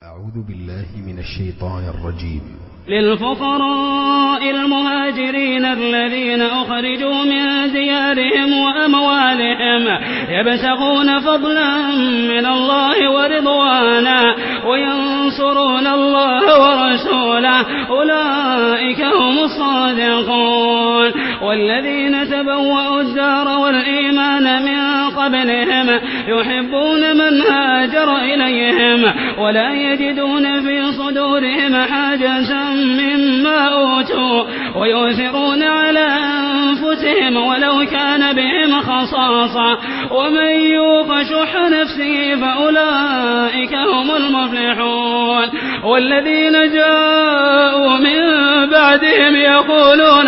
أعوذ بالله من الشيطان الرجيم. للفقراء المهاجرين الذين أخرجوا من ديارهم وأموالهم يبتغون فضلا من الله ورضوانا وينصرون الله ورسوله أولئك هم الصادقون. والذين تبوأوا الدار والإيمان من قبلهم يحبون من هاجر إليهم ولا يجدون في صدورهم حاجة مما أوتوا ويؤثرون على أنفسهم ولو كان بهم خصاصة ومن يوق شح نفسه فأولئك هم المفلحون. والذين جاءوا من بعدهم يقولون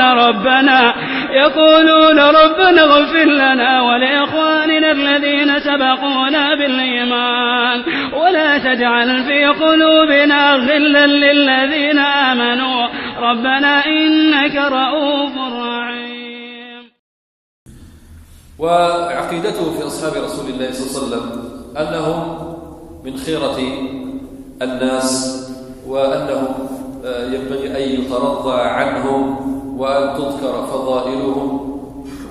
ربنا اغفر لنا ولإخواننا الذين سبقونا بالإيمان ولا تجعل في قلوبنا غلا للذين آمنوا ربنا إنك رؤوف رحيم. وعقيدته في أصحاب رسول الله صلى الله عليه وسلم أنهم من خيرة الناس وأنهم ينبغي أن يترضى عنهم وأن تذكر فضائلهم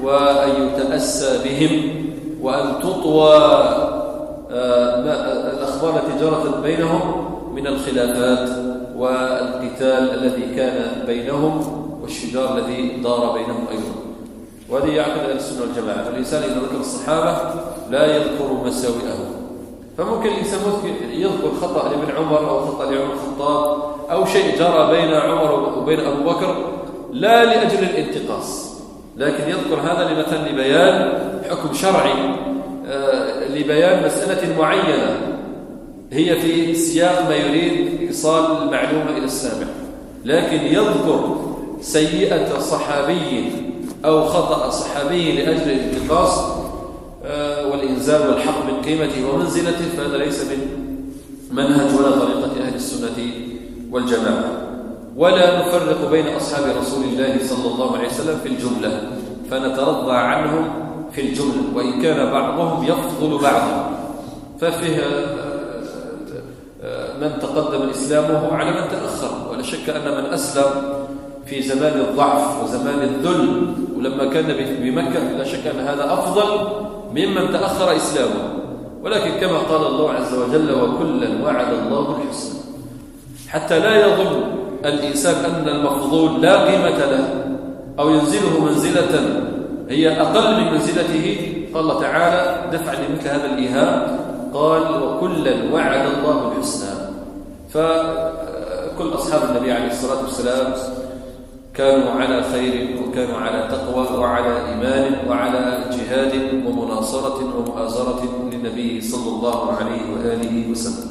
وأن يتأسى بهم وأن تطوى الأخبار التي جرت بينهم من الخلافات والقتال الذي كان بينهم والشجار الذي دار بينهم أيضا. وهذه يعقد أهل السنة والجماعة. الإنسان إذا ذكر الصحابة لا يذكر مساوئهم، فممكن الإنسان يذكر خطأ لابن عمر أو خطأ لعمر الخطاب أو شيء جرى بين عمر وبين أبو بكر لا لأجل الانتقاص، لكن يذكر هذا مثلا لبيان حكم شرعي، لبيان مسألة معينة هي في سياق ما يريد إيصال المعلومة إلى السامع. لكن يذكر سيئة صحابي أو خطأ صحابي لأجل الانتقاص والإنزال والحق من قيمته ومنزلته، فهذا ليس من منهج ولا طريقة أهل السنة والجماعة. ولا نفرق بين أصحاب رسول الله صلى الله عليه وسلم في الجملة، فنترضى عنهم في الجملة وإن كان بعضهم يفضل بعضا، ففيه من تقدم إسلامه على من تأخر. ولا شك أن من أسلم في زمان الضعف وزمان الذل ولما كان بمكة لا شك أن هذا أفضل ممن تأخر إسلامه. ولكن كما قال الله عز وجل وكلا وعد الله الحسنى، حتى لا يظن الإنسان أن المفضول لا قيمة له أو ينزله منزلة هي أقل من منزلته. قال الله تعالى دفعا لمثل هذا الإيهام قال وكلا وعد الله الحسنى. فكل أصحاب النبي عليه الصلاة والسلام كانوا على خير وكانوا على تقوى وعلى إيمان وعلى جهاد ومناصرة ومؤازرة للنبي صلى الله عليه وآله وسلم.